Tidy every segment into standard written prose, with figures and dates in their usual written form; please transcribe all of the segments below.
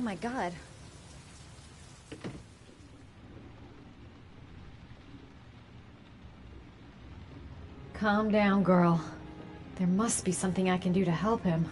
my god. Calm down, girl. There must be something I can do to help him.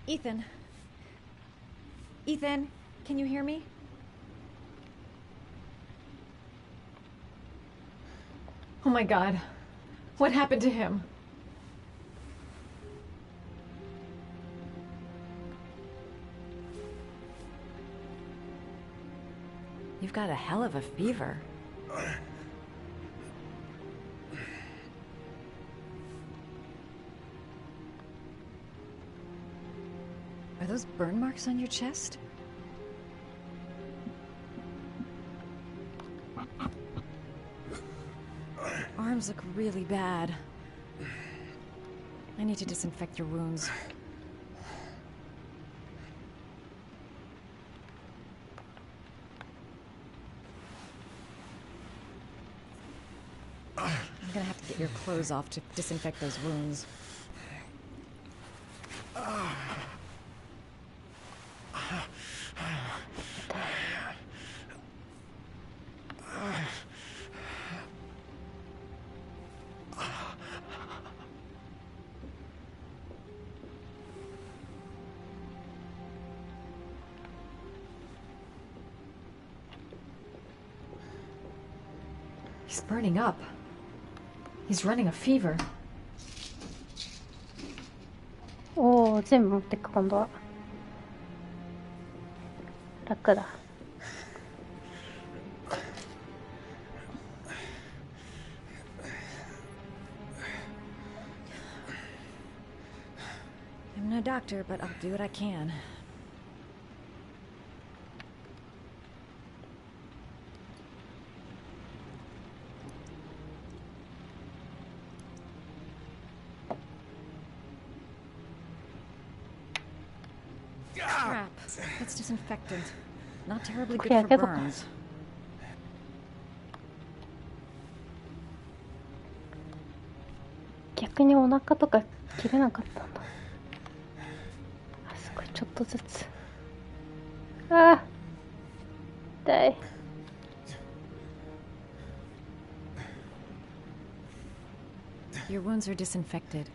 Ethan. Ethan, can you hear me? Oh my god. What happened to him? You've got a hell of a fever. Are those burn marks on your chest? Arms look really bad. I need to disinfect your wounds. I'm gonna have to get your clothes off to disinfect those wounds. He's burning up. He's running a fever. おー、全部持ってく今度は。楽だ。I'm no doctor, but I'll do what I can. Crap. That's disinfectant. Not terribly good for burns. 逆にお腹とか切れなかったんだ。あ、すごい、ちょっとずつ。ああ、痛い。Your wounds are disinfected.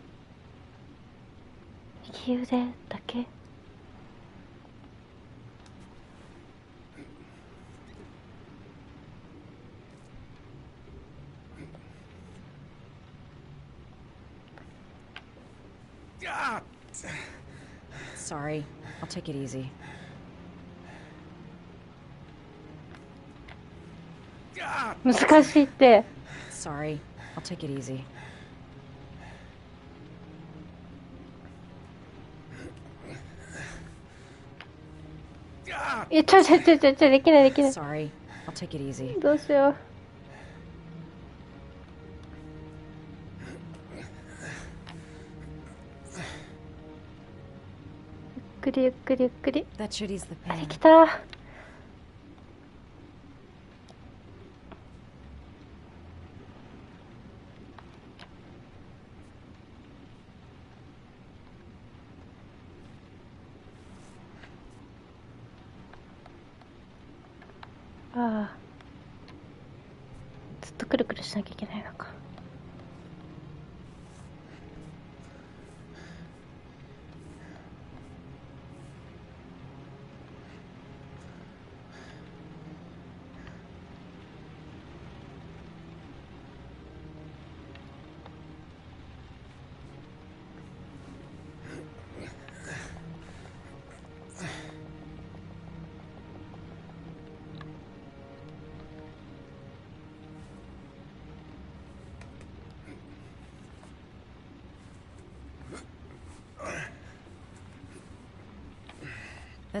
右腕だけ。Sorry. I'll take it easy.難しいって。Sorry. I'll take it easy. ちょ、できないできない。 Sorry. I'll take it easy. どうしよう。ゆっくりゆっくり。 That should ease the あ、で pain. きた。ああ、ずっとくるくるしなきゃいけないのか。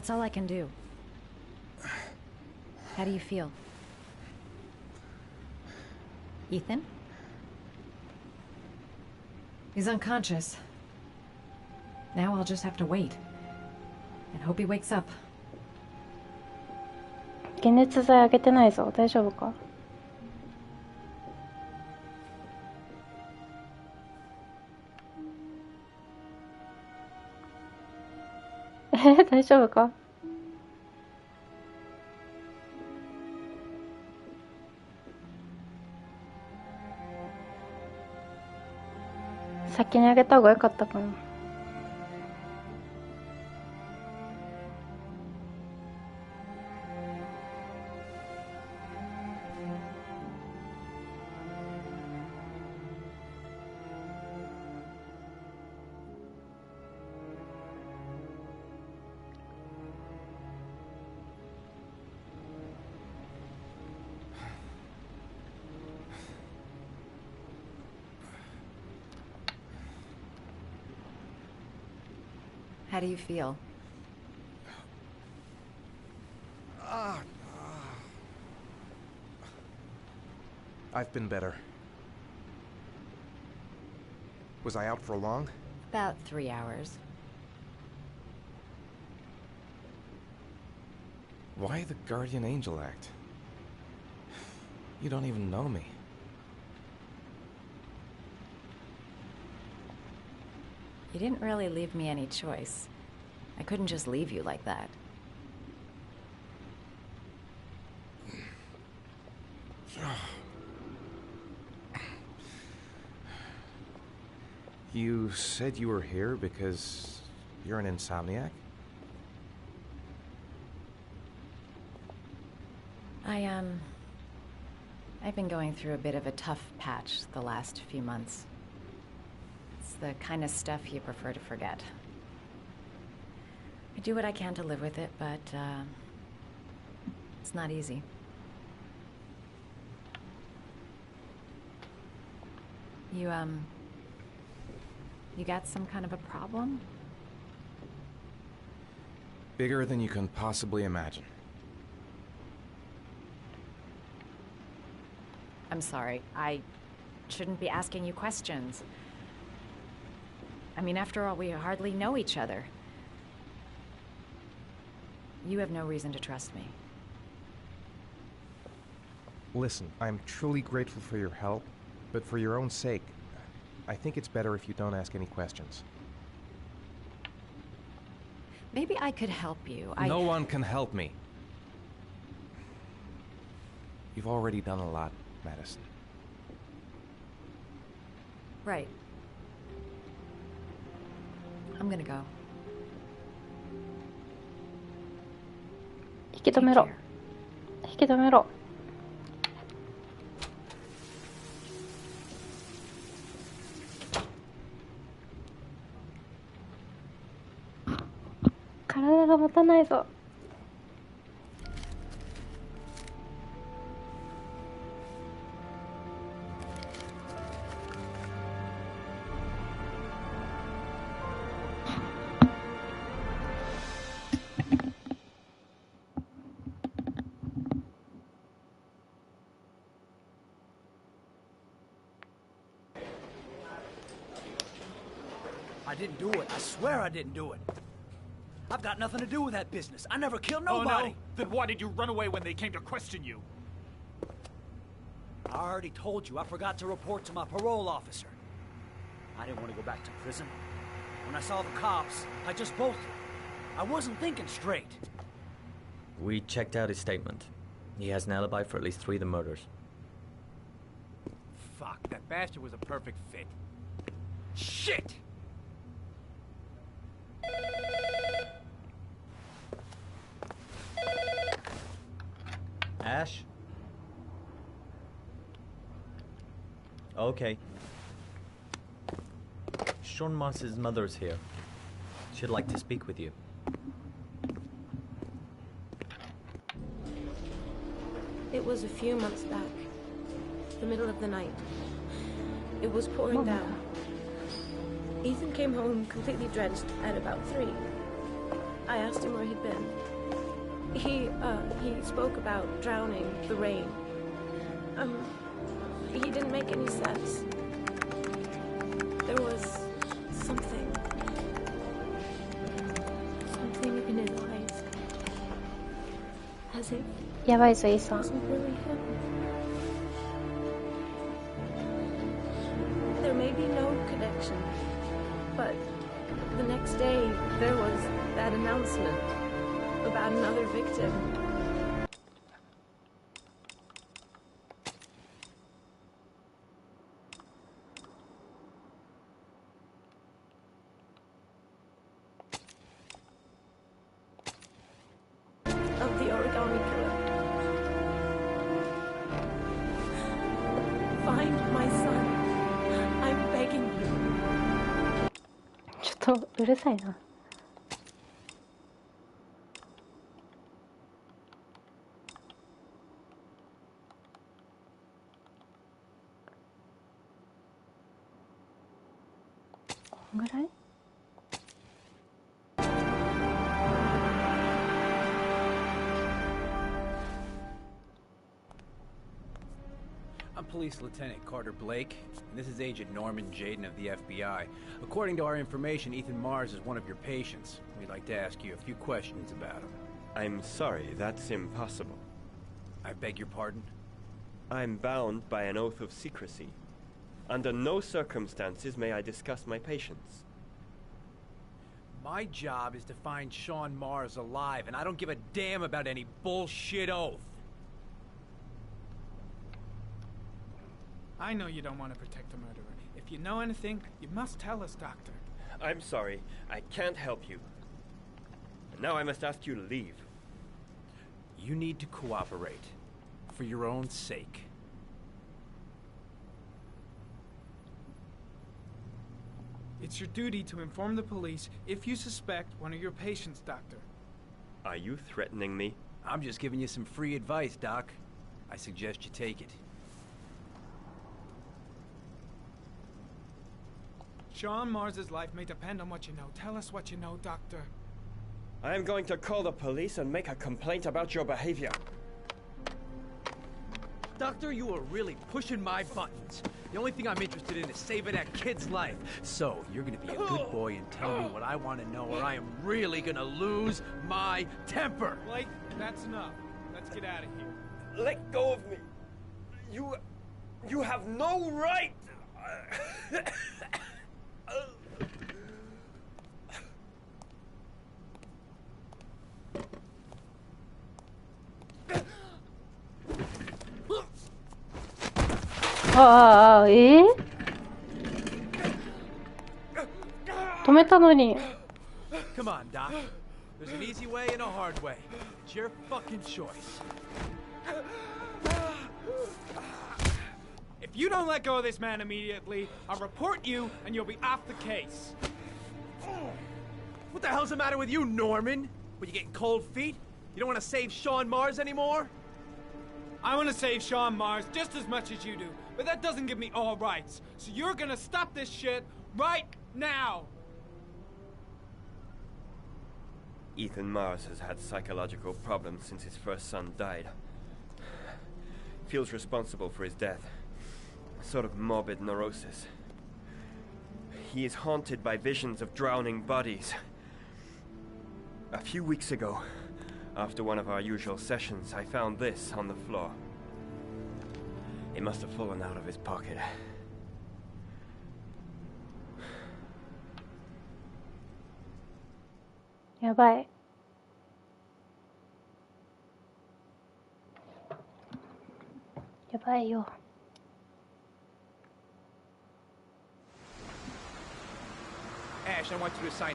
That's all I can do. How do you feel? Ethan? He's unconscious. Now I'll just have to wait. And hope he wakes up. 解熱剤あげてないぞ。大丈夫か？大丈夫か？先にあげた方が良かったかな。How do you feel? I've been better. Was I out for long? About 3 hours. Why the Guardian Angel act? You don't even know me. You didn't really leave me any choice. I couldn't just leave you like that. You said you were here because you're an insomniac? I've been going through a bit of a tough patch the last few months. It's the kind of stuff you prefer to forget. I do what I can to live with it, but, it's not easy. You got some kind of a problem? Bigger than you can possibly imagine. I'm sorry. I shouldn't be asking you questions. I mean, after all, we hardly know each other. You have no reason to trust me. Listen, I'm truly grateful for your help, but for your own sake, I think it's better if you don't ask any questions. Maybe I could help you. No one can help me. You've already done a lot, Madison. Right. I'm gonna go. 引き止めろ。引き止めろ。体が持たないぞ。I didn't do it. I swear I didn't do it. I've got nothing to do with that business. I never killed nobody. Oh, no? Then why did you run away when they came to question you? I already told you I forgot to report to my parole officer. I didn't want to go back to prison. When I saw the cops, I just bolted. I wasn't thinking straight. We checked out his statement. He has an alibi for at least 3 of the murders. Fuck, that bastard was a perfect fit. Shit! Ash? Okay. Sean Moss's mother's here. She'd like to speak with you. It was a few months back. The middle of the night. It was pouring down. Ethan came home completely drenched at about 3. I asked him where he'd been. He spoke about drowning, the rain. He didn't make any sense. There was something in his eyes. As if やばいぞ、イーサン。 wasn't really him. There may be no connection, but the next day there was that announcement about another victim. Of the origami killer. Find my son. I'm begging you. ちょっとうるさいな。こんぐらい？ I'm Police Lieutenant Carter Blake, and this is Agent Norman Jaden of the FBI. According to our information, Ethan Mars is one of your patients. We'd like to ask you a few questions about him. I'm sorry, that's impossible. I beg your pardon? I'm bound by an oath of secrecy. Under no circumstances may I discuss my patients. My job is to find Sean Mars alive, and I don't give a damn about any bullshit oath. I know you don't want to protect the murderer. If you know anything, you must tell us, Doctor. I'm sorry, I can't help you. Now I must ask you to leave. You need to cooperate. For your own sake. It's your duty to inform the police if you suspect one of your patients, Doctor. Are you threatening me? I'm just giving you some free advice, Doc. I suggest you take it. Sean Mars's life may depend on what you know. Tell us what you know, Doctor. I am going to call the police and make a complaint about your behavior. Doctor, you are really pushing my buttons. The only thing I'm interested in is saving that kid's life. So, you're gonna be a good boy and tell me what I want to know, or I am really gonna lose my temper. Blake, that's enough. Let's get out of here. Let go of me. You have no right.ああ、止めたのに。 Come on, Doc. There's an easy way and a hard way. It's your fucking choice. If you don't let go of this man immediately, I'll report you and you'll be off the case. What the hell's the matter with you, Norman? Were you getting cold feet? You don't want to save Sean Mars anymore? I want to save Sean Mars just as much as you do, but that doesn't give me all rights. So you're gonna stop this shit right now. Ethan Mars has had psychological problems since his first son died. Feels responsible for his death. A sort of morbid neurosis. He is haunted by visions of drowning bodies. A few weeks ago, after one of our usual sessions, I found this on the floor. It must have fallen out of his pocket.やばい。やばいよ。Ash, I want you to sign.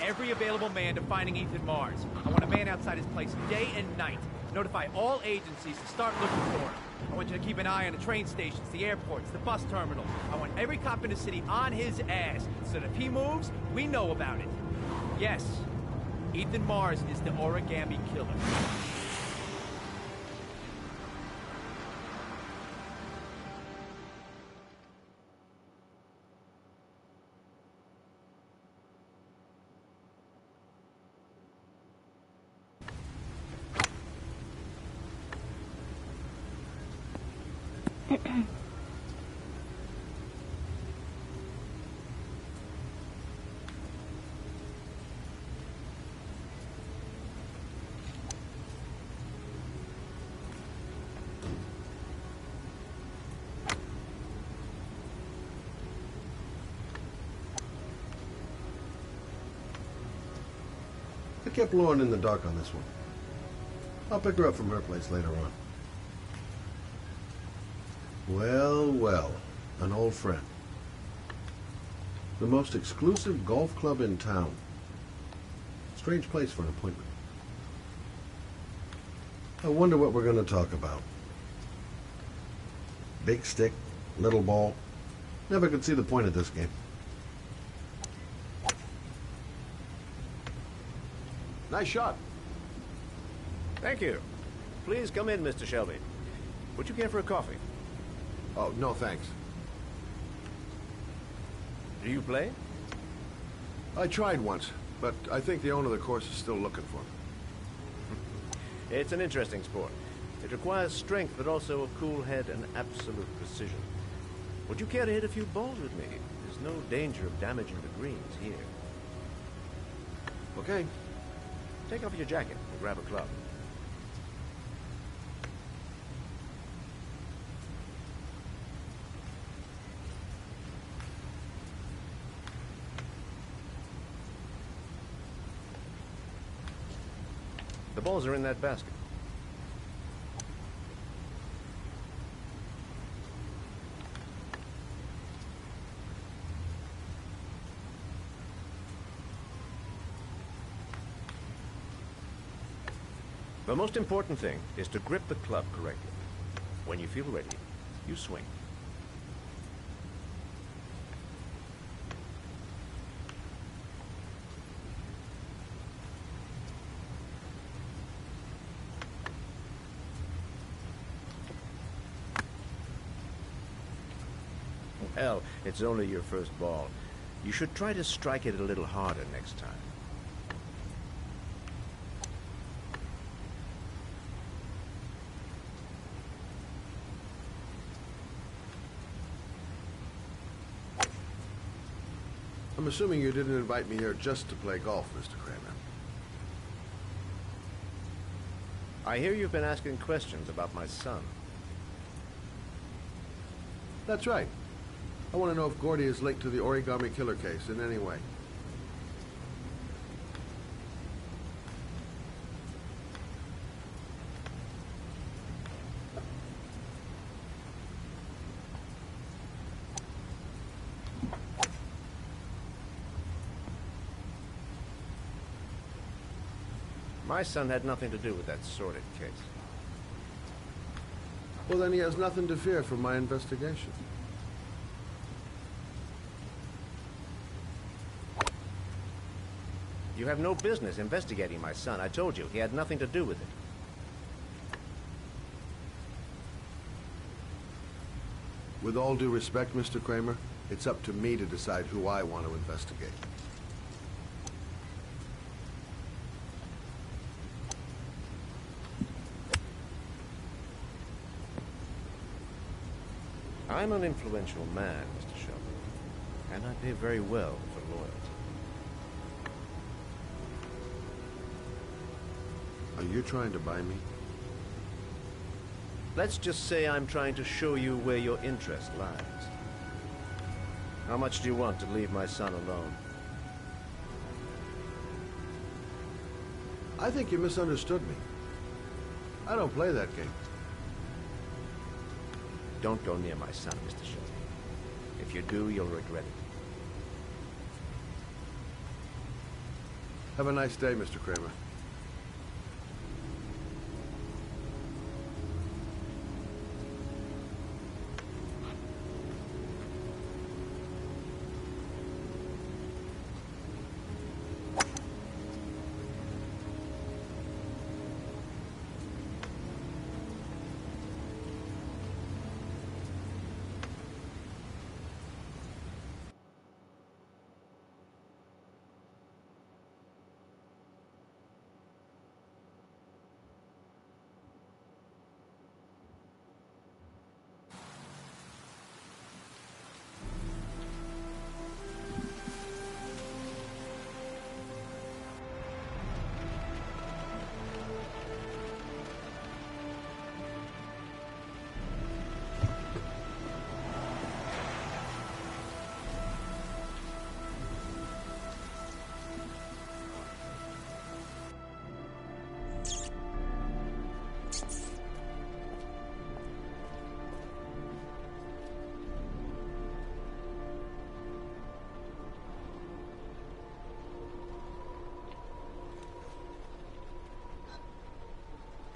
every available man to finding Ethan Mars. I want a man outside his place day and night. Notify all agencies to start looking for him. I want you to keep an eye on the train stations, the airports, the bus terminals. I want every cop in the city on his ass, so that if he moves, we know about it. Yes, Ethan Mars is the origami killer. I kept Lauren in the dark on this one. I'll pick her up from her place later on. Well, well, an old friend. The most exclusive golf club in town. Strange place for an appointment. I wonder what we're going to talk about. Big stick, little ball. Never could see the point of this game. Nice shot. Thank you. Please come in, Mr. Shelby. Would you care for a coffee? Oh, no thanks. Do you play? I tried once, but I think the owner of the course is still looking for me. It's an interesting sport. It requires strength, but also a cool head and absolute precision. Would you care to hit a few balls with me? There's no danger of damaging the greens here. Okay. Take off your jacket and grab a club. The balls are in that basket. The most important thing is to grip the club correctly. When you feel ready, you swing. Hell, it's only your first ball. You should try to strike it a little harder next time. I'm assuming you didn't invite me here just to play golf, Mr. Kramer. I hear you've been asking questions about my son. That's right. I want to know if Gordy is linked to the origami killer case in any way. My son had nothing to do with that sordid case. Well, then he has nothing to fear from my investigation. You have no business investigating my son. I told you, he had nothing to do with it. With all due respect, Mr. Kramer, it's up to me to decide who I want to investigate. I'm an influential man, Mr. Shelby, and I pay very well for loyalty. Are you trying to buy me? Let's just say I'm trying to show you where your interest lies. How much do you want to leave my son alone? I think you misunderstood me. I don't play that game. Don't go near my son, Mr. Shelby. If you do, you'll regret it. Have a nice day, Mr. Kramer.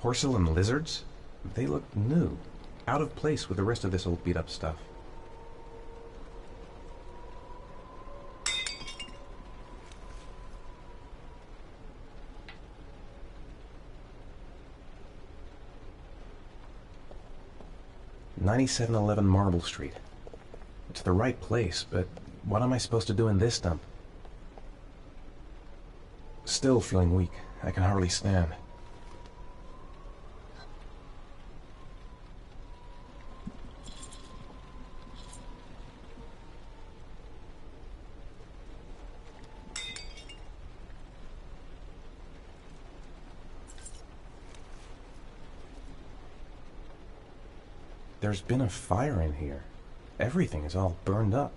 Porcelain lizards? They look new. Out of place with the rest of this old beat-up stuff. "9711 Marble Street. It's the right place, but what am I supposed to do in this dump? Still feeling weak. I can hardly stand. There's been a fire in here. Everything is all burned up.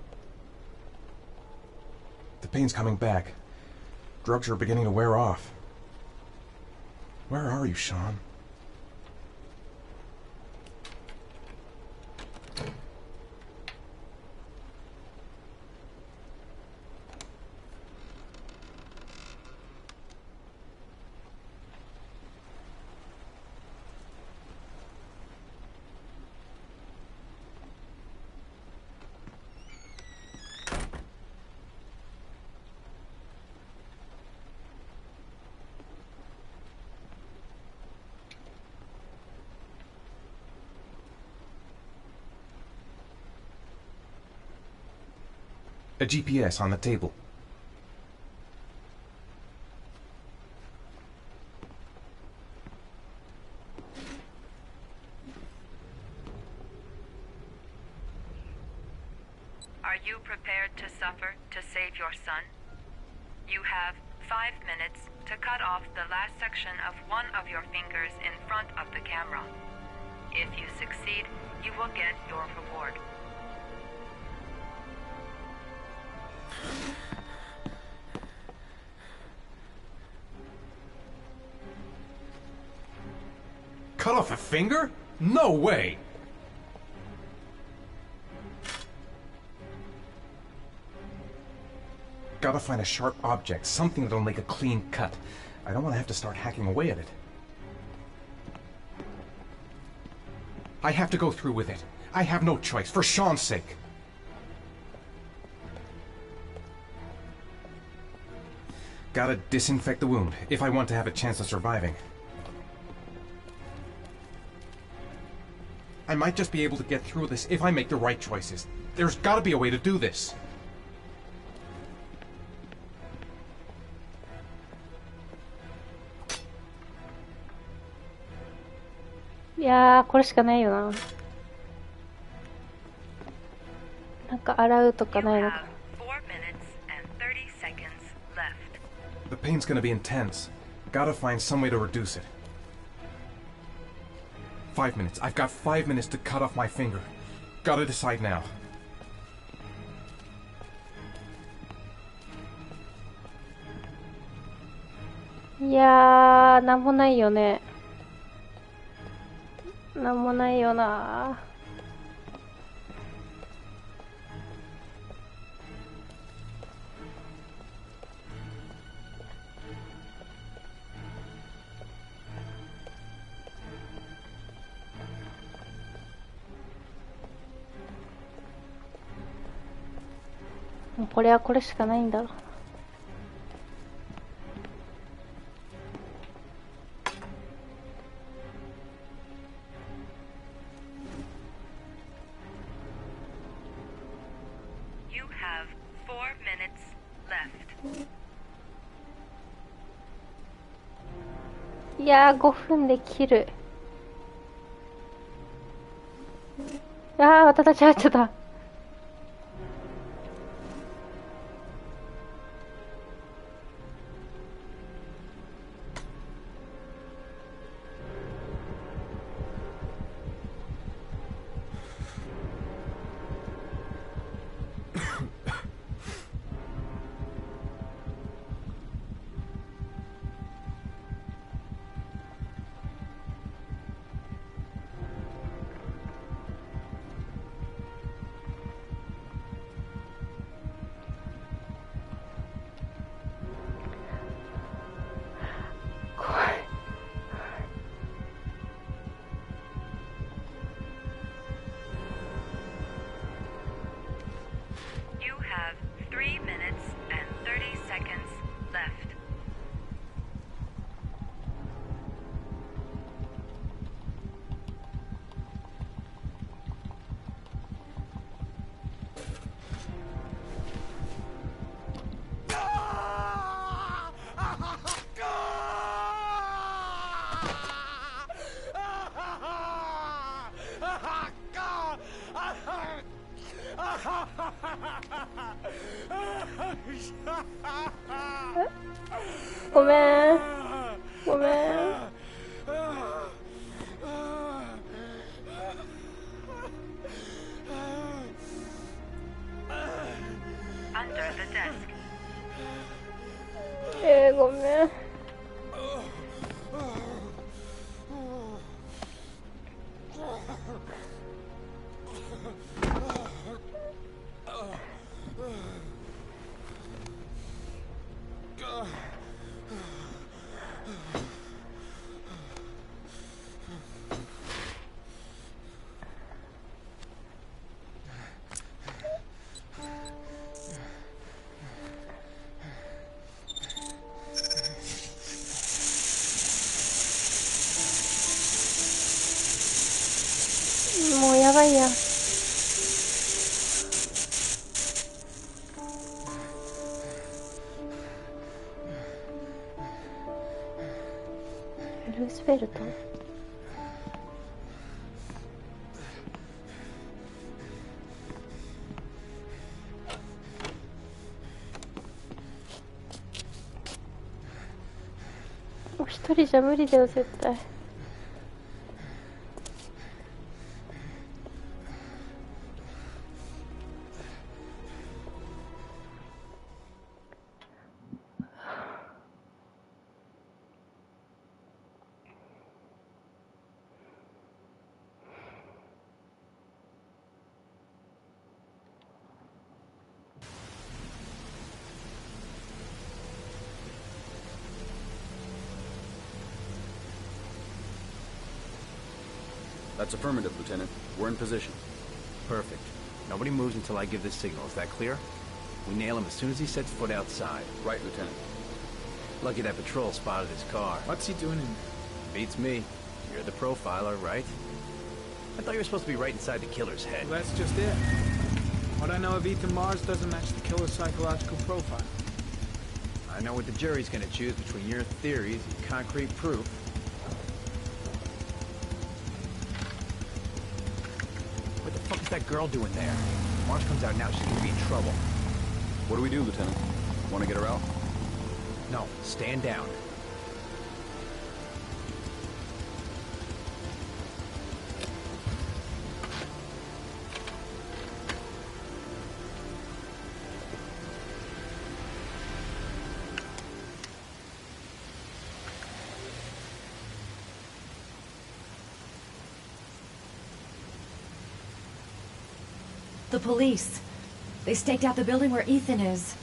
The pain's coming back. Drugs are beginning to wear off. Where are you, Sean? A GPS on the table. Are you prepared to suffer to save your son? You have 5 minutes to cut off the last section of one of your fingers in front of the camera. If you succeed, you will get your reward. Cut off a finger? No way! Gotta find a sharp object, something that'll make a clean cut. I don't want to have to start hacking away at it. I have to go through with it. I have no choice, for Sean's sake. Gotta disinfect the wound, if I want to have a chance of surviving. I might just be able to get through this if I make the right choices. There's gotta be a way to do this.いやー、これしかないよな。なんか洗うとかないのか。The pain's gonna be intense. Gotta find some way to reduce it. 5 minutes. I've got 5 minutes to cut off my finger. Gotta decide now.いやー、なんもないよね。なんもないよな。うこれはこれしかないんだろう。You have 4 minutes left. いやー、5分で切る。あー、また立ち上がっちゃった。You have 3 minutes and 30 seconds left.ごめん。ごめん。Under the desk. ごめん。もうやばいや。ルースベルト。もう一人じゃ無理だよ絶対。That's affirmative, Lieutenant. We're in position. Perfect. Nobody moves until I give the signal. Is that clear? We nail him as soon as he sets foot outside. Right, Lieutenant. Lucky that patrol spotted his car. What's he doing in... Beats me. You're the profiler, right? I thought you were supposed to be right inside the killer's head. Well, that's just it. What I know of Ethan Mars doesn't match the killer's psychological profile. I know what the jury's gonna choose between your theories and concrete proof. What the fuck is that girl doing there? If Mars comes out now, she's gonna be in trouble. What do we do, Lieutenant? Want to get her out? No, stand down. The police. They staked out the building where Ethan is.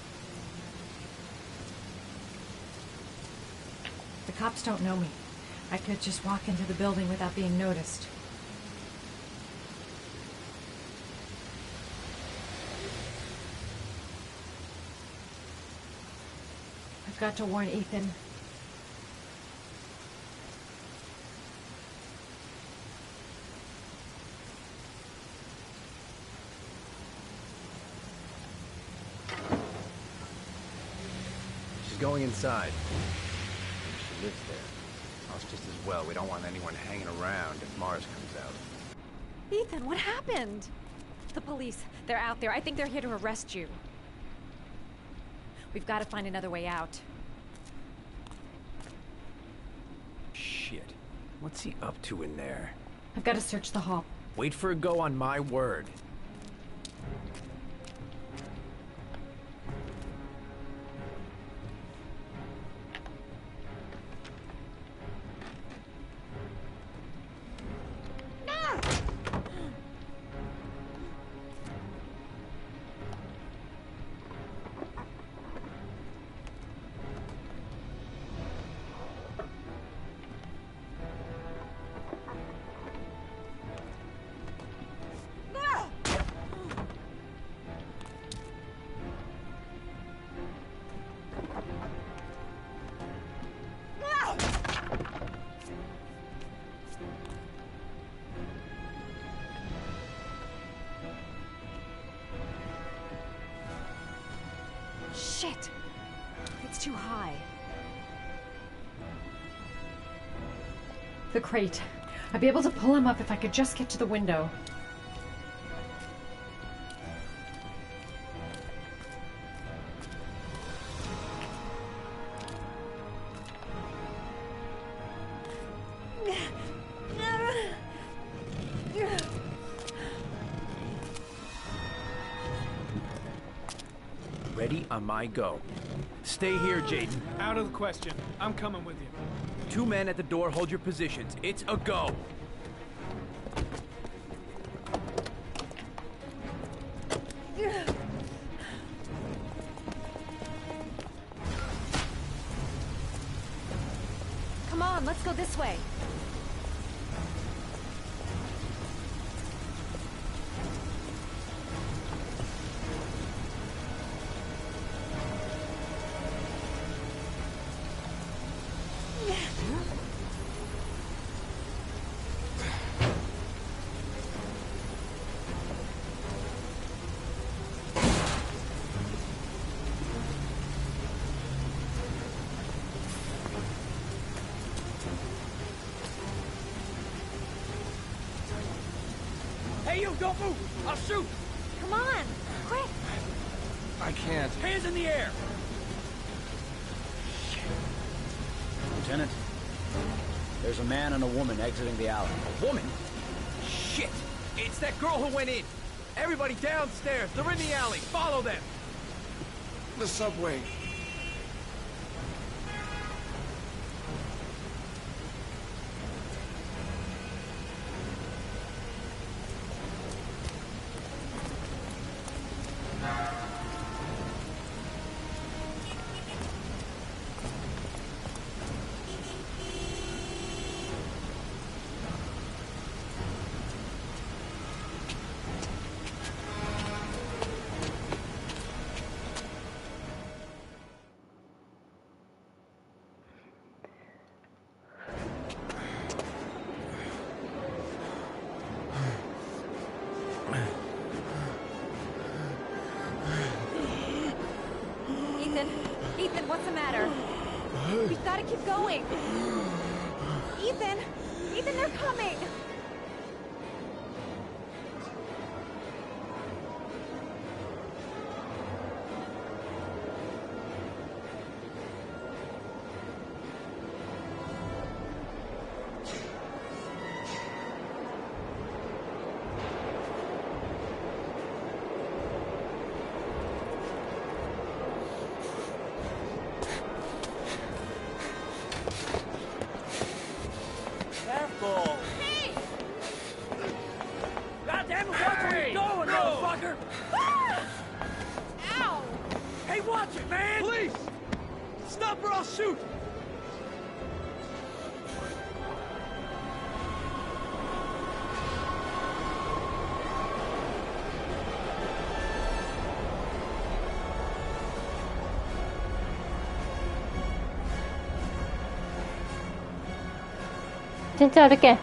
The cops don't know me. I could just walk into the building without being noticed. I've got to warn Ethan. She's going inside. She lives there. Well, it's just as well. We don't want anyone hanging around if Mars comes out. Ethan, what happened? The police. They're out there. I think they're here to arrest you. We've got to find another way out. Shit. What's he up to in there? I've got to search the hall. Wait for a go on my word. Shit! It's too high. The crate. I'd be able to pull him up if I could just get to the window. Ready on my go. Stay here, Jaden. Out of the question. I'm coming with you. 2 men at the door, hold your positions. It's a go. Come on, let's go this way. Hey, you, don't move! I'll shoot! Come on, quick! I can't. Hands in the air! Lieutenant, there's a man and a woman exiting the alley. A woman? Shit! It's that girl who went in! Everybody downstairs! They're in the alley! Follow them! The subway. Ethan, what's the matter? We've got to keep going. Ethan, they're coming. Careful! Hey! God damn it, watch where you're going, motherfucker! Ow! Hey, watch it, man! Police! Stop or I'll shoot! 全然歩けん。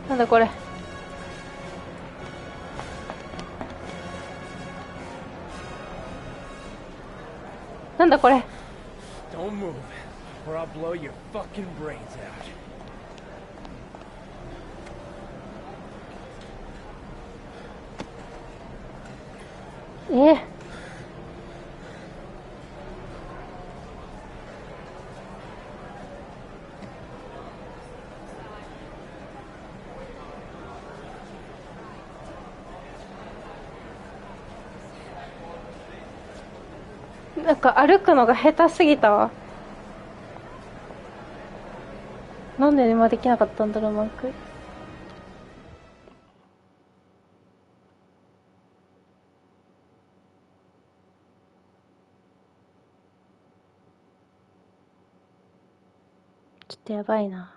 なんだこれ。なんだこれ。 Don't move, or I'll blow your fucking brains out. なんか歩くのが下手すぎたわ。なんで今できなかったんだろう、マーク。ちょっとやばいな。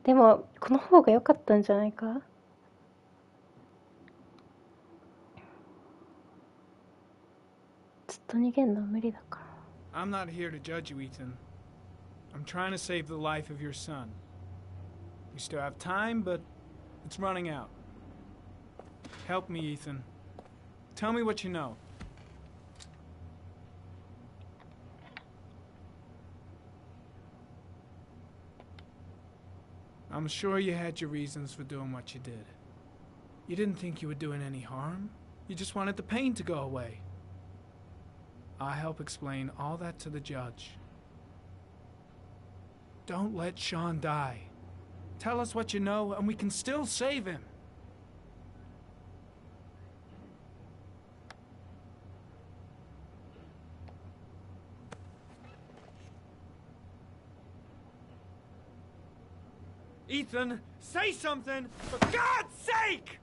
でもこの方が良かったんじゃないか。ずっと逃げんのは無理だから。 I'm not here to judge you, Ethan. I'm trying to save the life of your son. You still have time, but it's running out. Help me, Ethan. Tell me what you know. I'm sure you had your reasons for doing what you did. You didn't think you were doing any harm. You just wanted the pain to go away. I'll help explain all that to the judge. Don't let Sean die. Tell us what you know, and we can still save him. Ethan, say something, for God's sake!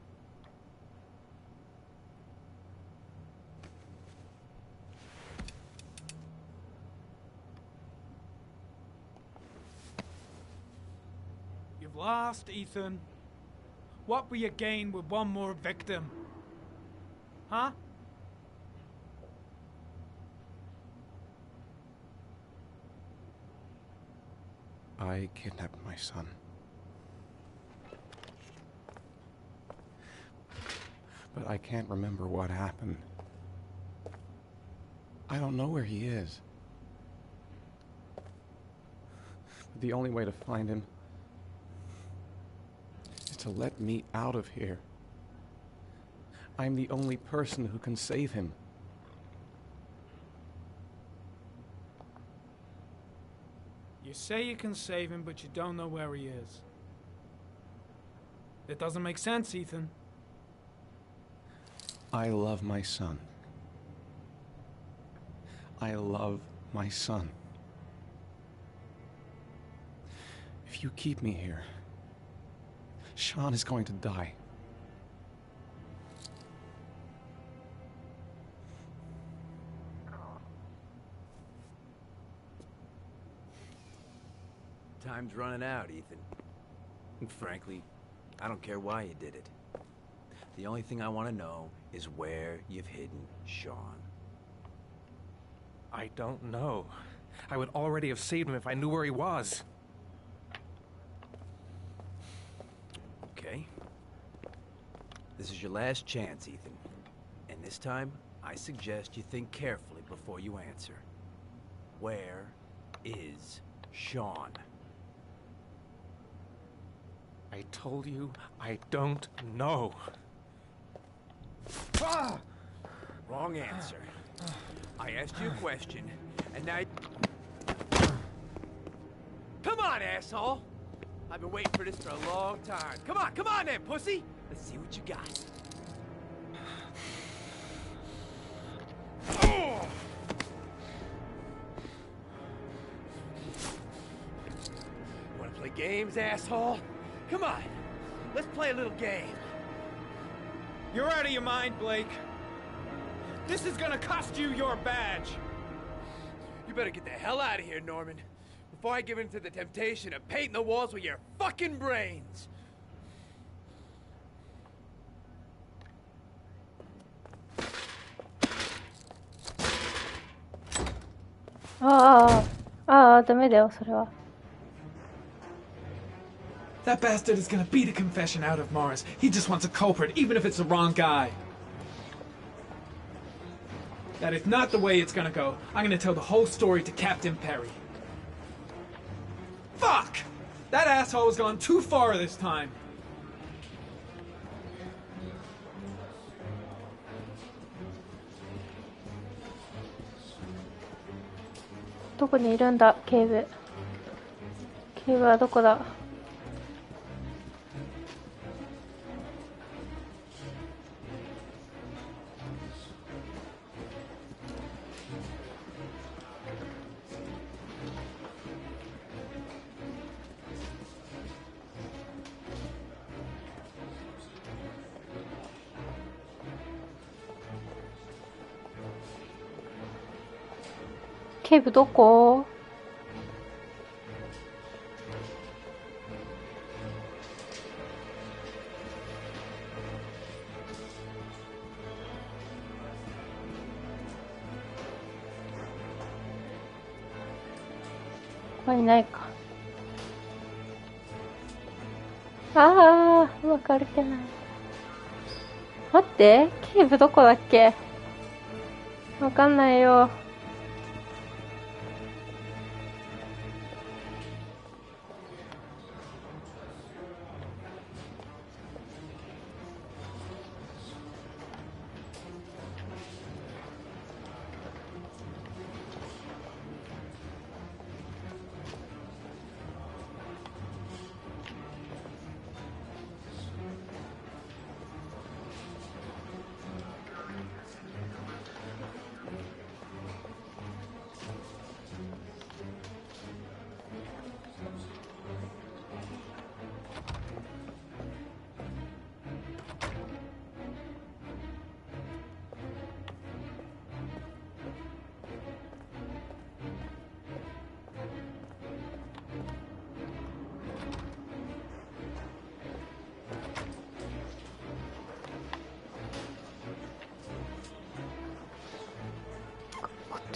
You've lost, Ethan. What will you gain with one more victim? Huh? I kidnapped my son. But I can't remember what happened. I don't know where he is. The only way to find him is to let me out of here. I'm the only person who can save him. You say you can save him, but you don't know where he is. That doesn't make sense, Ethan. I love my son. I love my son. If you keep me here, Sean is going to die. Time's running out, Ethan. And frankly, I don't care why you did it. The only thing I want to know is where you've hidden Sean. I don't know. I would already have saved him if I knew where he was. Okay. This is your last chance, Ethan. And this time, I suggest you think carefully before you answer. Where is Sean? I told you I don't know. Ah! Wrong answer. I asked you a question, and now... Come on, asshole! I've been waiting for this for a long time. Come on then, pussy! Let's see what you got. Oh! Wanna play games, asshole? Come on, let's play a little game. You're out of your mind, Blake. This is gonna cost you your badge. You better get the hell out of here, Norman, before I give in to the temptation of painting the walls with your fucking brains.ダメだよ、それは。That bastard is gonna beat a confession out of Mars. He just wants a culprit, even if it's the wrong guy. That is not the way it's gonna go. I'm gonna tell the whole story to Captain Perry. Fuck! That asshole has gone too far this time. どこにいるんだ、警部。警部はどこだ。警部どこ？ここにいないか。ああ、うまく歩けない。待って、警部どこだっけ？わかんないよ。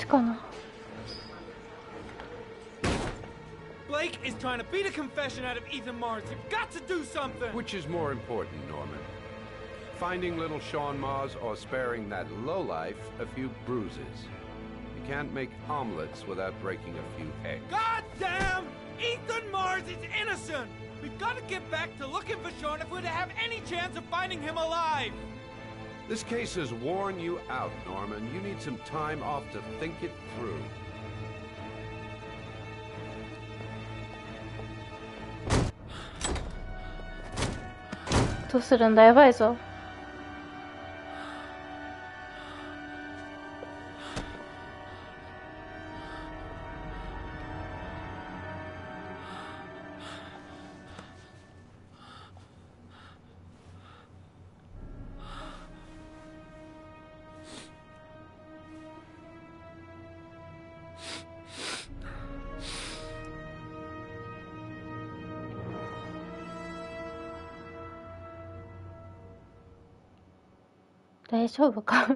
かな。 Blake is trying to beat a confession out of Ethan Mars. You've got to do something! Which is more important, Norman? Finding little Sean Mars or sparing that lowlife a few bruises? You can't make omelets without breaking a few eggs. God damn! Ethan Mars is innocent! We've got to get back to looking for Sean if we're to have any chance of finding him alive! This case has worn you out, Norman. You need some time off to think it through. What's going on? やばいぞ。大丈夫か？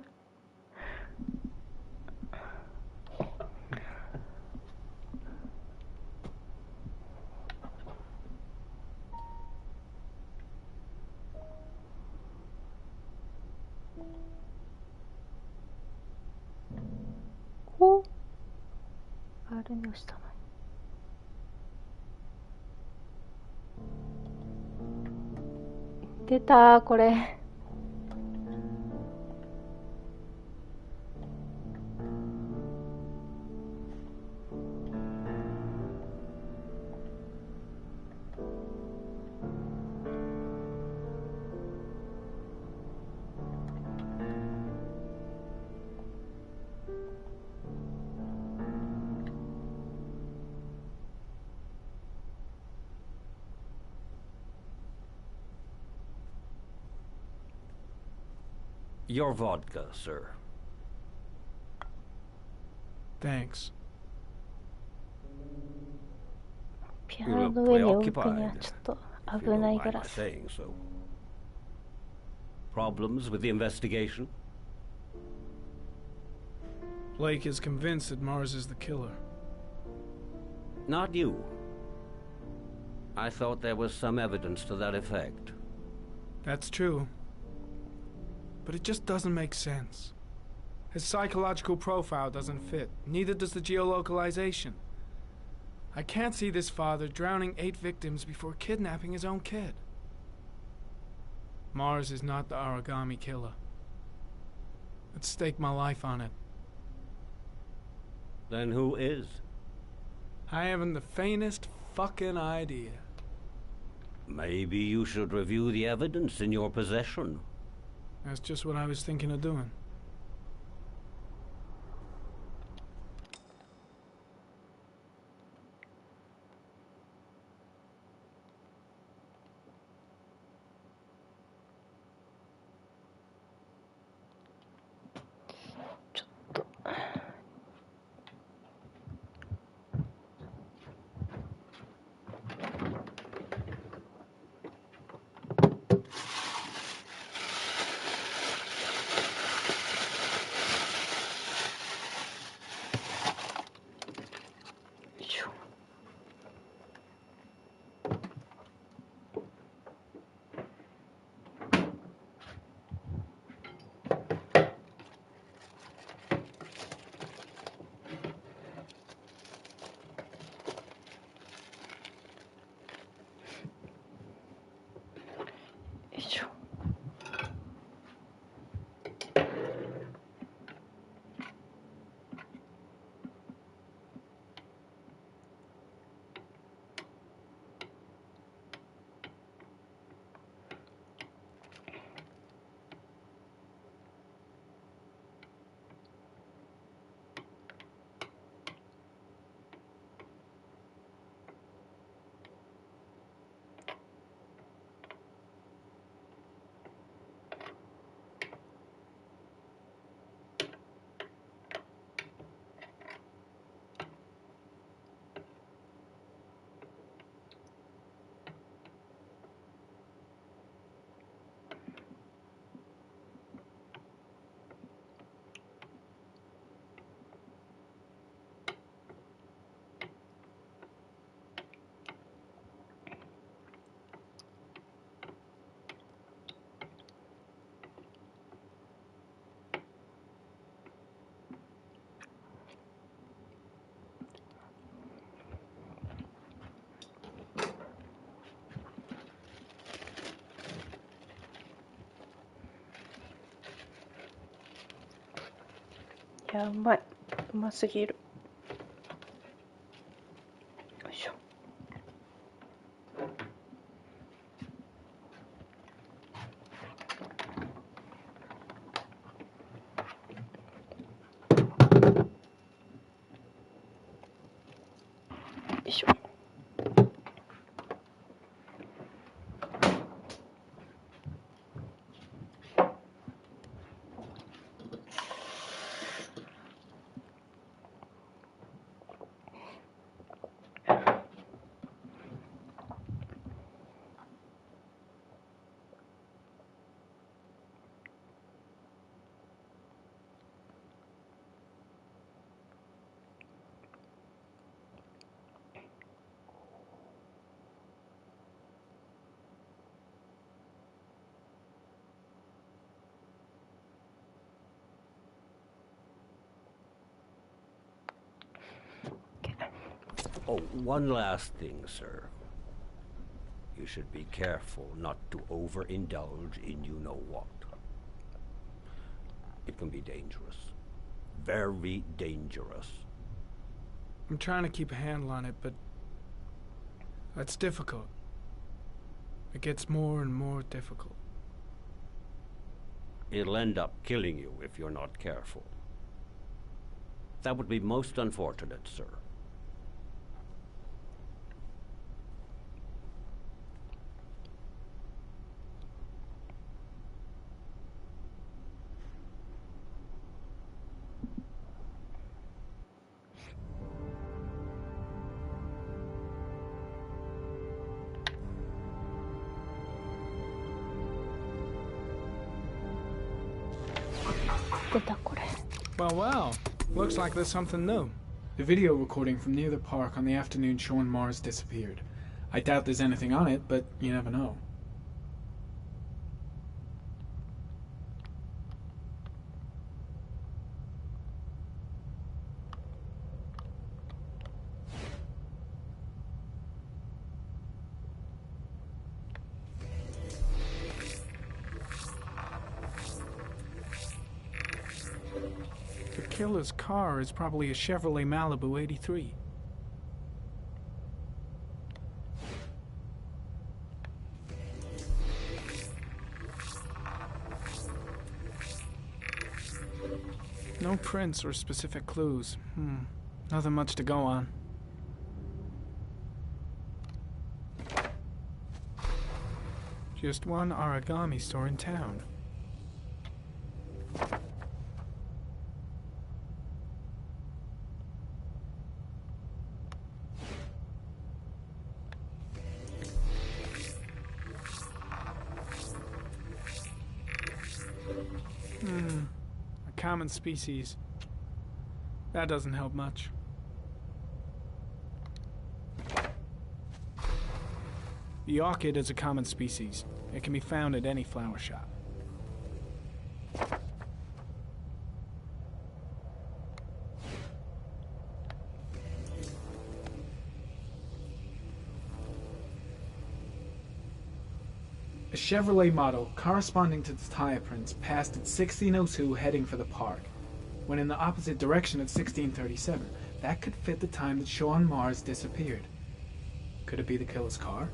お？あれに押したのに。出たこれ。Your vodka, sir. Thanks. ピアノの上に置くにはちょっと危ないグラス。 Problems with the investigation? Blake is convinced that Mars is the killer. Not you. I thought there was some evidence to that effect. That's true. But it just doesn't make sense. His psychological profile doesn't fit. Neither does the geolocalization. I can't see this father drowning 8 victims before kidnapping his own kid. Mars is not the origami killer. I'd stake my life on it. Then who is? I haven't the faintest fucking idea. Maybe you should review the evidence in your possession. That's just what I was thinking of doing.やばい。うますぎる。よいしょ。よいしょ。Oh, one last thing, sir. You should be careful not to overindulge in you-know-what. It can be dangerous. Very dangerous. I'm trying to keep a handle on it, but that's difficult. It gets more and more difficult. It'll end up killing you if you're not careful. That would be most unfortunate, sir. Well, well. Looks like there's something new. The video recording from near the park on the afternoon Sean Mars disappeared. I doubt there's anything on it, but you never know. The killer's car is probably a Chevrolet Malibu 83. No prints or specific clues. Nothing much to go on. Just one origami store in town. A common species. That doesn't help much. The orchid is a common species. It can be found at any flower shop. A Chevrolet model corresponding to the tire prints passed at 1602 heading for the park, when in the opposite direction at 1637. That could fit the time that Sean Mars disappeared. Could it be the killer's car?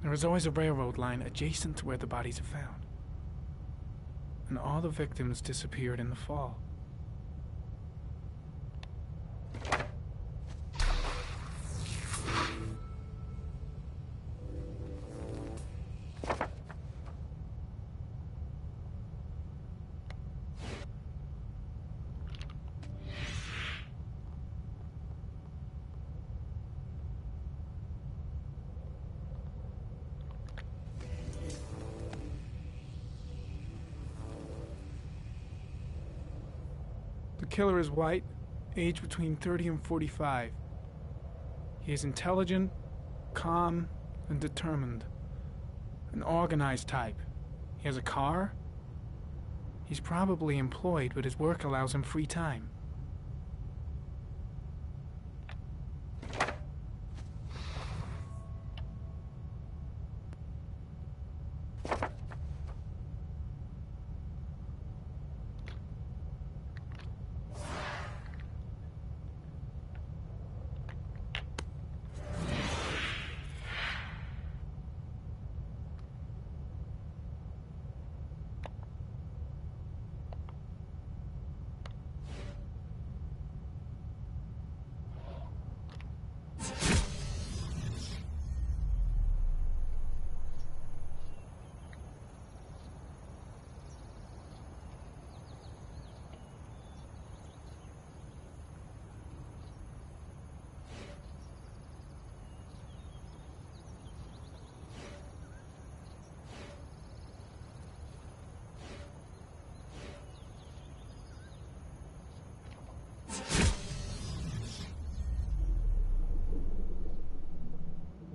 There is always a railroad line adjacent to where the bodies are found. And all the victims disappeared in the fall. The killer is white, aged between 30 and 45. He is intelligent, calm, and determined. An organized type. He has a car. He's probably employed, but his work allows him free time.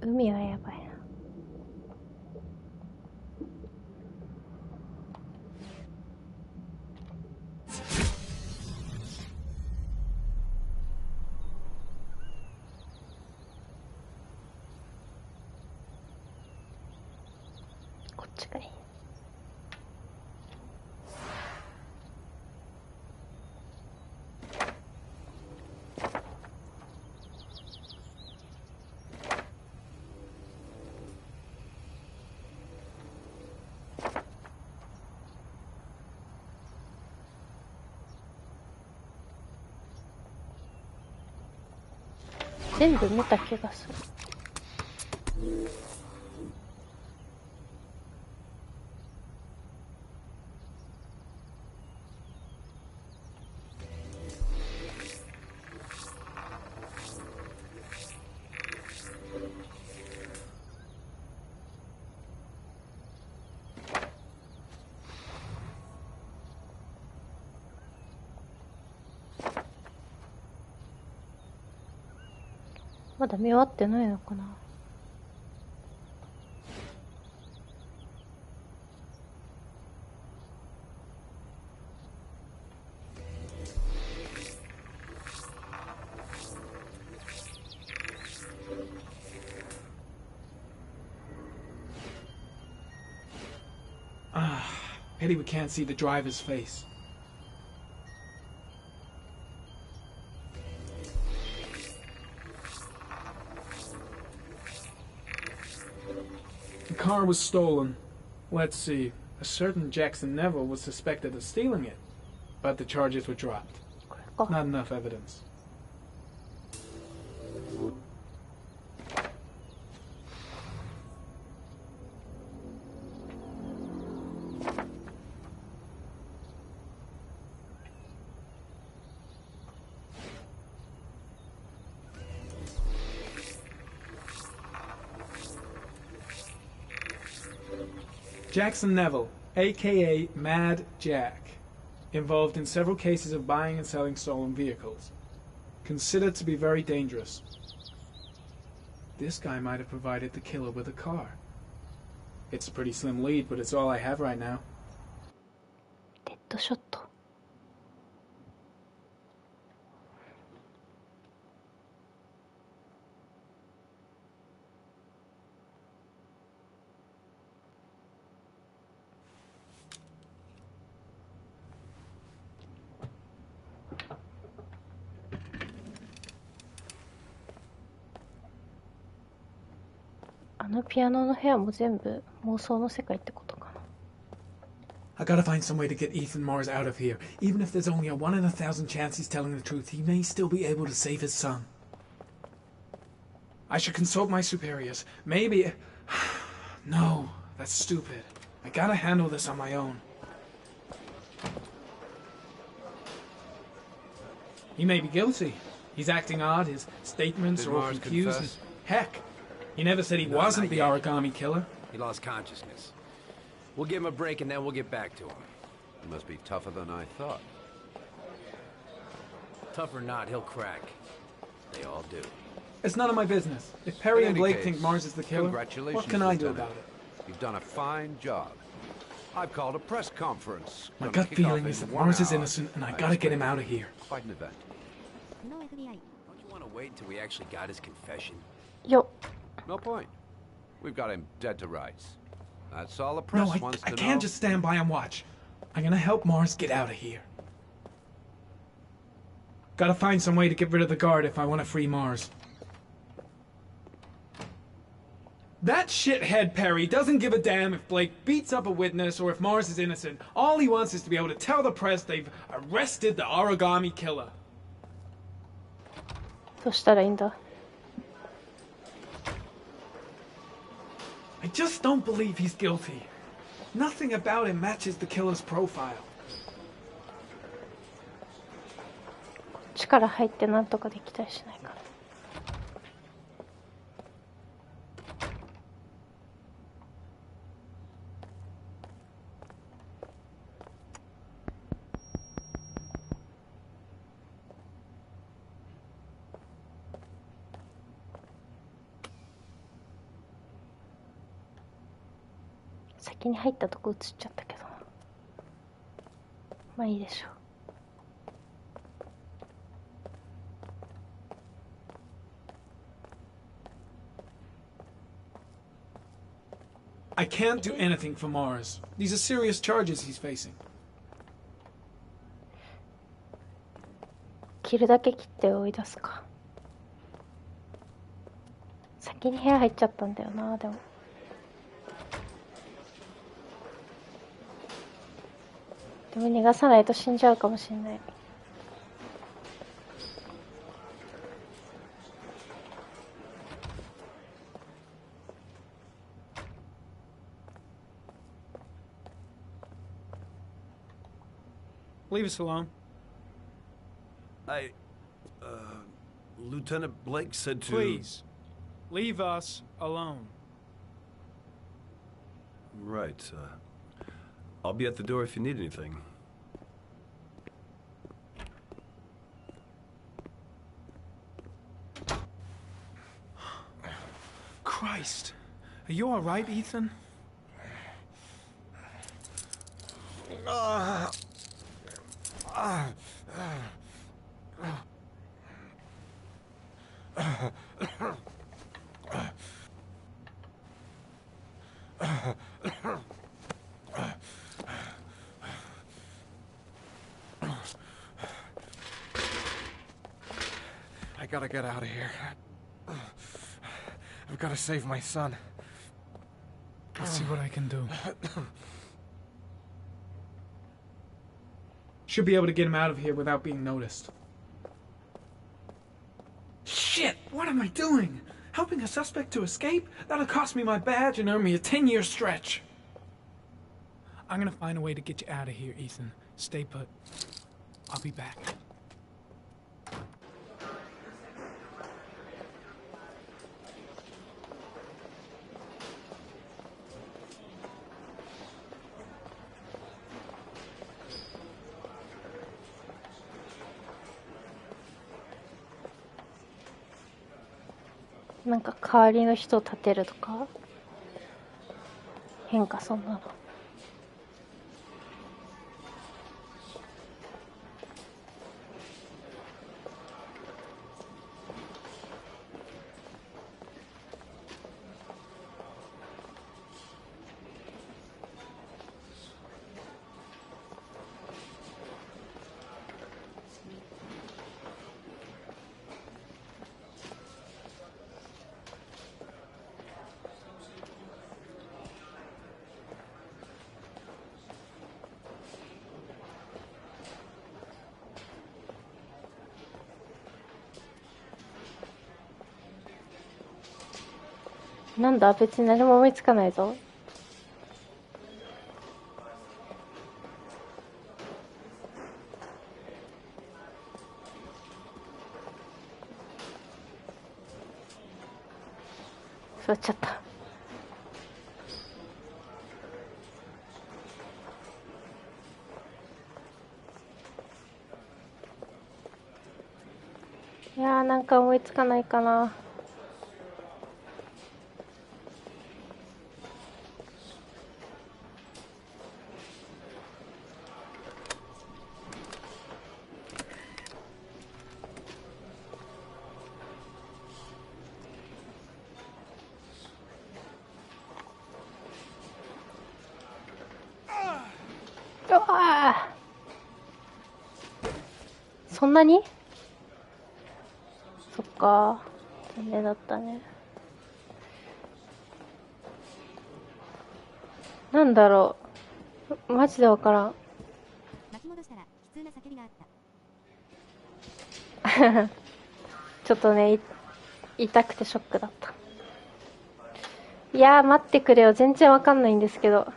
Umiはやばいな。ちがいい。全部見た気がする。まだ見終わってないのかな。Pity we can't see the driver's face. The car was stolen. Let's see. A certain Jackson Neville was suspected of stealing it, but the charges were dropped. Not enough evidence. Jackson Neville, aka Mad Jack, involved in several cases of buying and selling stolen vehicles. Considered to be very dangerous. This guy might have provided the killer with a car. It's a pretty slim lead, but it's all I have right now. デッドショット。あのピアノの部屋も全部妄想の世界ってことかな。I gotta find some way to get Ethan Mars out of here. Even if there's only a 1 in 1,000 chance he's telling the truth, he may still be able to save his son. I should consult my superiors. Maybe... No, that's stupid. I gotta handle this on my own. He may be guilty. He's acting odd, his statements are all confused. And heck, he never said he wasn't the origami killer. He lost consciousness. We'll give him a break and then we'll get back to him. He must be tougher than I thought. Tough or not, he'll crack. They all do. It's none of my business. If Perry and Blake case, think Mars is the killer, congratulations, what can I do Lieutenant. about it? You've done a fine job. I've called a press conference. My Gonna gut kick off feeling in is that 1 Mars is hour. innocent, and I gotta get him out of here. Quite an event. Don't you want to wait until we actually got his confession? Yo. No point. We've got him dead to rights. That's all the press No, wants to I know. can't just stand by and watch. I'm gonna help Mars get out of here. Gotta find some way to get rid of the guard if I want to free Mars. That shithead Perry doesn't give a damn if Blake beats up a witness or if Mars is innocent. All he wants is to be able to tell the press they've arrested the origami killer. どうしたらいいんだ。I just don't believe he's guilty. Nothing about him matches the killer's profile. 力入ってなんとかできたりしないかな。先に入ったとこ映っちゃったけどな。まあいいでしょう。I can't do anything for Mars. These are serious charges he's facing. 切るだけ切って追い出すか。先に部屋入っちゃったんだよな、でも。でも逃がさないと死んじゃうかもしれない。Leave us alone. Lieutenant Blake said to... Please, leave us alone. Right, I'll be at the door if you need anything. Christ. Are you alright, Ethan? I gotta get out of here. I've gotta save my son. I'll see what I can do. Should be able to get him out of here without being noticed. Shit! What am I doing? Helping a suspect to escape? That'll cost me my badge and earn me a 10-year stretch. I'm gonna find a way to get you out of here, Ethan. Stay put. I'll be back.なんか代わりの人を立てるとか変かそんなの。なんだ、別に何も思いつかないぞ。座っちゃった。いやー、なんか思いつかないかな。そんなに？そっか、残念だったね。なんだろう、マジでわからん。巻き戻したら悲痛な叫びがあった。ちょっとね、痛くてショックだった。いやー、待ってくれよ、全然わかんないんですけど。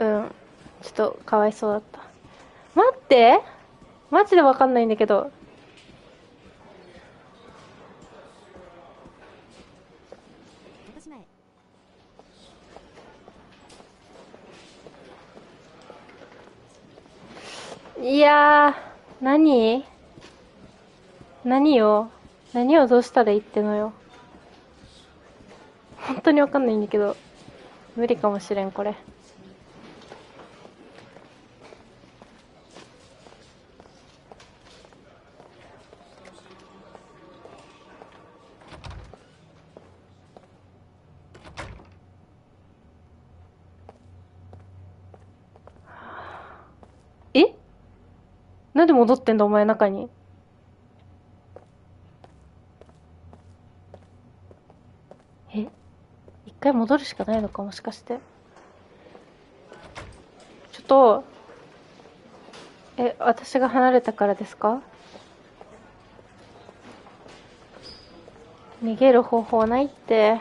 うん、ちょっとかわいそうだった。待って、マジでわかんないんだけど。いやー、何をどうしたらいいってのよ。本当にわかんないんだけど、無理かもしれん、これ。なんで戻ってんだお前中に。え、一回戻るしかないのかもしかして。ちょっと、私が離れたからですか？逃げる方法ないって。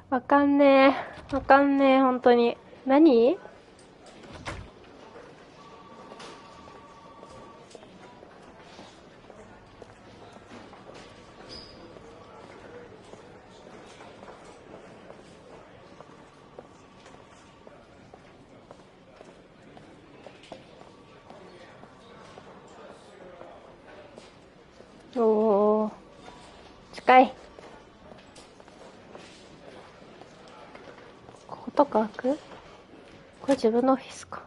わかんねえ。わかんねえ、本当に。何？おー、近い。こことか開く？これ自分のオフィスか。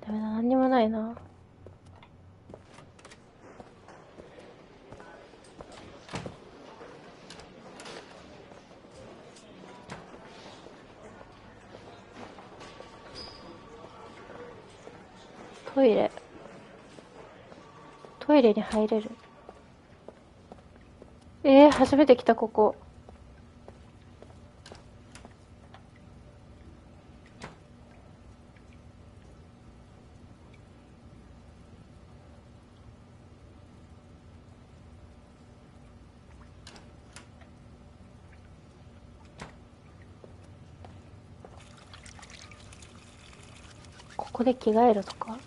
ダメだ、何にもないな。トイレ。トイレに入れる。初めて来た、ここ。ここで着替えるとか？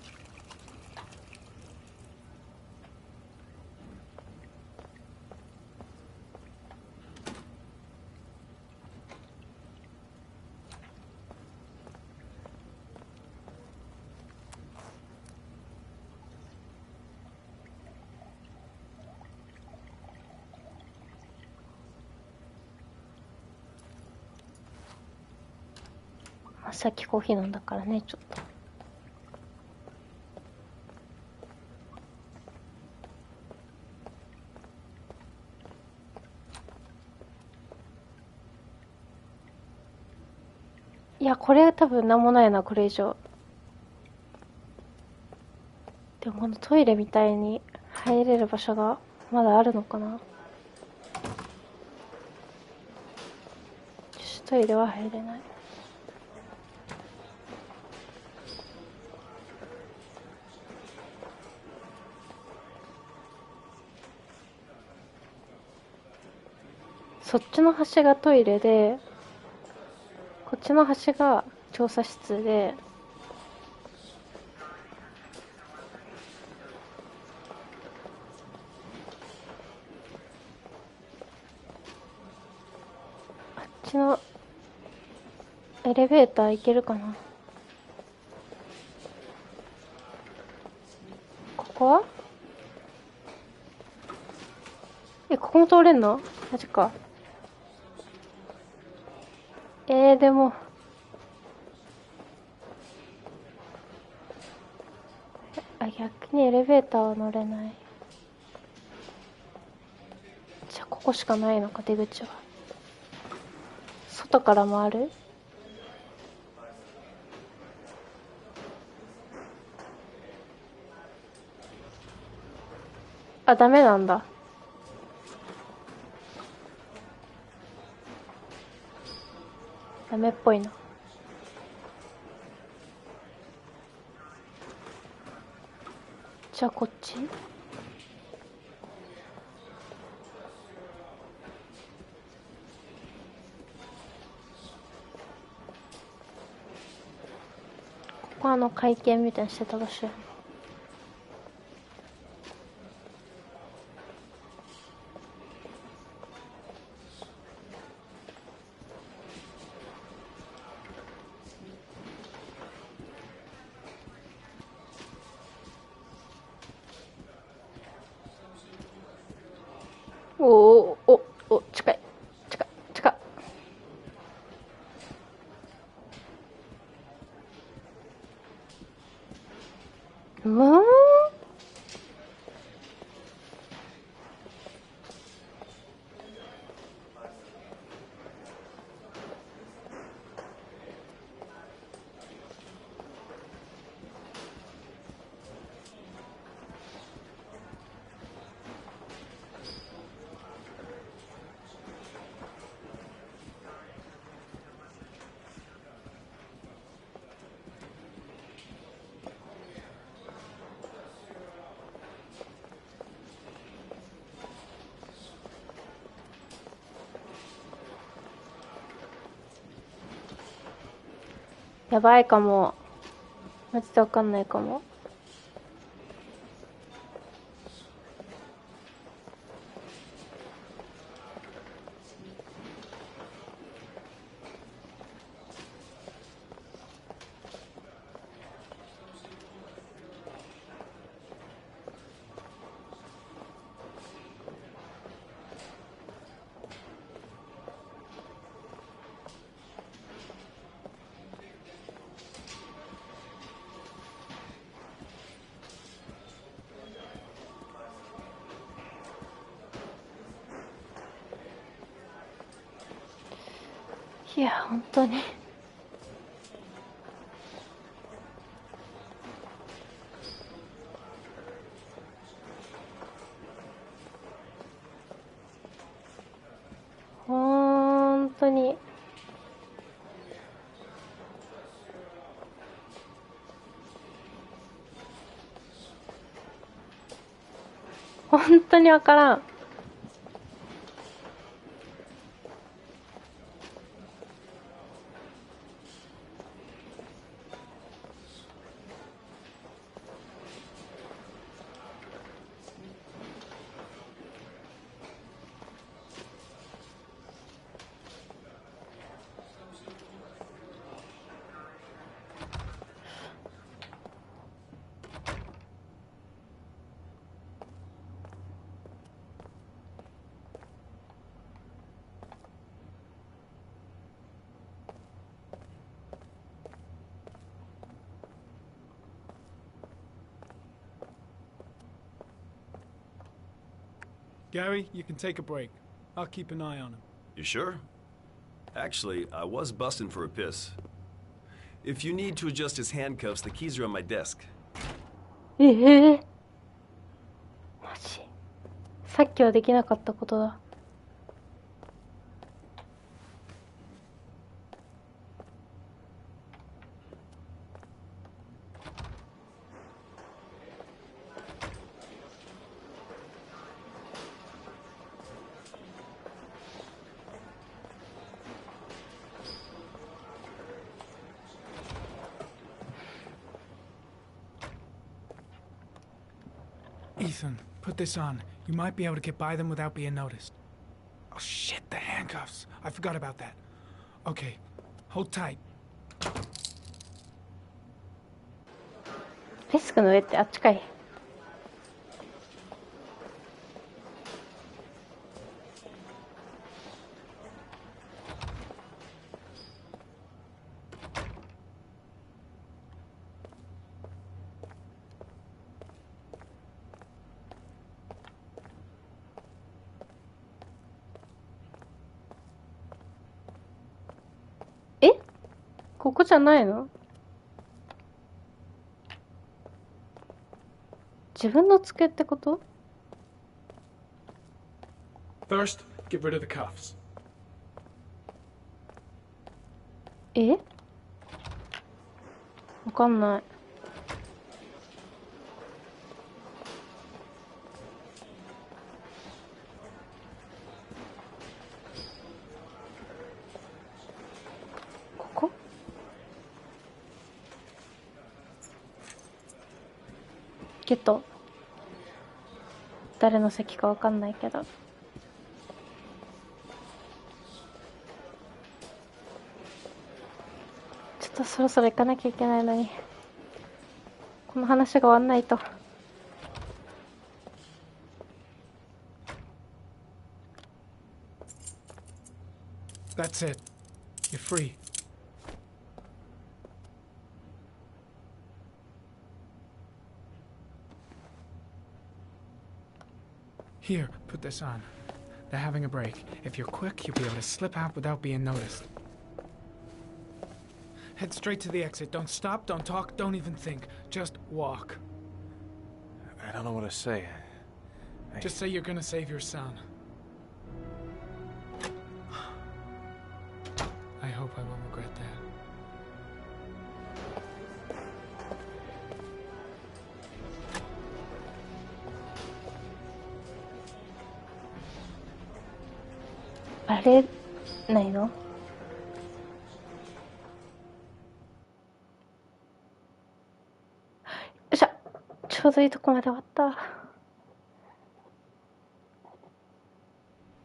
さっきコーヒー飲んだからね、ちょっと。いや、これ多分なんもないな、これ以上。でもこのトイレみたいに入れる場所がまだあるのかな。女子トイレは入れない。そっちの端がトイレで、こっちの端が調査室で、あっちのエレベーター行けるかな。ここは？ここも通れんの？マジか。でも逆にエレベーターは乗れない。じゃあここしかないのか、出口は。外から回る？あ、ダメなんだ。ダメっぽいな。じゃあこっち？ここ会見みたいにしてた場所やね。ん。やばいかも。マジでわかんないかも。いや、本当に。本当に。本当にわからん。Gary, you can take a break. I'll keep an eye on him. You sure? Actually, I was busting for a piss. If you need to adjust his handcuffs, the keys are on my desk. マジ。さっきはできなかったことだ。Ethan, put this on. You might be able to get by them without being noticed. Oh shit, the handcuffs. I forgot about that. Okay, hold tight. デスクの上ってあっちかい。ここじゃないの？自分の机ってこと？ First, get rid of the cuffs. わかんない。ゲット。誰の席かわかんないけど。ちょっとそろそろ行かなきゃいけないのに。この話が終わんないと。That's it. You're free. Here, put this on. They're having a break. If you're quick, you'll be able to slip out without being noticed. Head straight to the exit. Don't stop, don't talk, don't even think. Just walk. I don't know what to say. Just say you're gonna save your son. I hope I won't regret that.バレないの？よっしゃ、ちょうどいいとこまで終わった。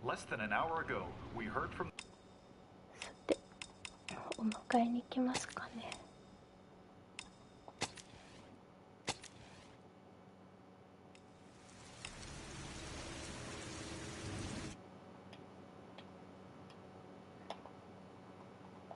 Less than an hour ago, we heard from. さて、お迎えに行きますかね。